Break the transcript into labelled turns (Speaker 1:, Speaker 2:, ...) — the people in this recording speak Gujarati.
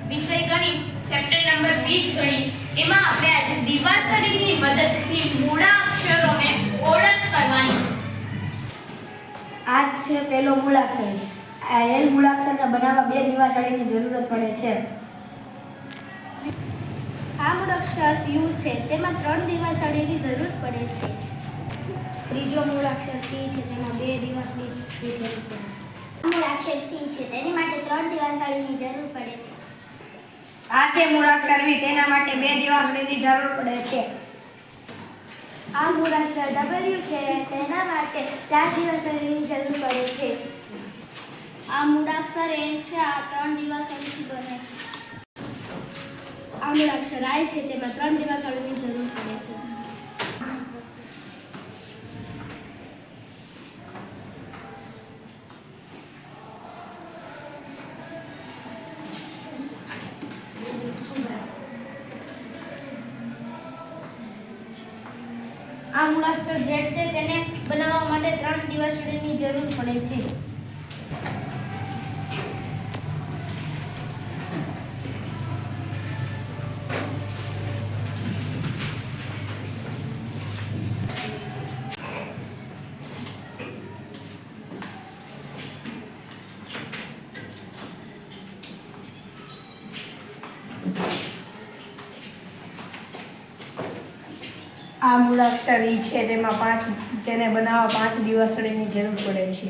Speaker 1: વિષય ગણિત ચેપ્ટર નંબર 20 ગણિત એમાં આપણે આજે દિવાસળીની મદદથી મૂળાક્ષરોને ઓળખ કરવાની
Speaker 2: આ છે પહેલો મૂળાક્ષર. આ એલ મૂળાક્ષરને બનાવવા બે દિવાસળીની જરૂરત પડે છે.
Speaker 3: આ મૂળાક્ષર યુ છે, તેમાં 3 દિવાસળીની જરૂર પડે છે.
Speaker 2: ત્રીજો મૂળાક્ષર ટી છે, તેમાં બે દિવાસળીની જરૂર પડે છે.
Speaker 3: આ મૂળાક્ષર સી છે, તેની માટે 3 દિવાસળીની જરૂર પડે છે.
Speaker 2: આ છે મૂળાક્ષર વી, તેના માટે બે દિવાસળીની જરૂર પડે છે.
Speaker 3: આ મૂળાક્ષર ડબલ્યુ છે, તેના માટે 4 દિવાસળીની જરૂર પડે છે. આ મૂળાક્ષર એન છે, આ 3 દિવાસળીથી બને છે. આ મૂળાક્ષર આઈ છે, તેમાં 3 દિવાસળીની જરૂર પડે છે.
Speaker 2: આ મૂળાક્ષર ઝેડ છે, તેને બનાવવા માટે 3 દિવાસળીની જરૂર પડે છે. આ મૂળાક્ષર ઈ છે, તેને બનાવવા 5 દિવાસળીની જરૂર પડે છે.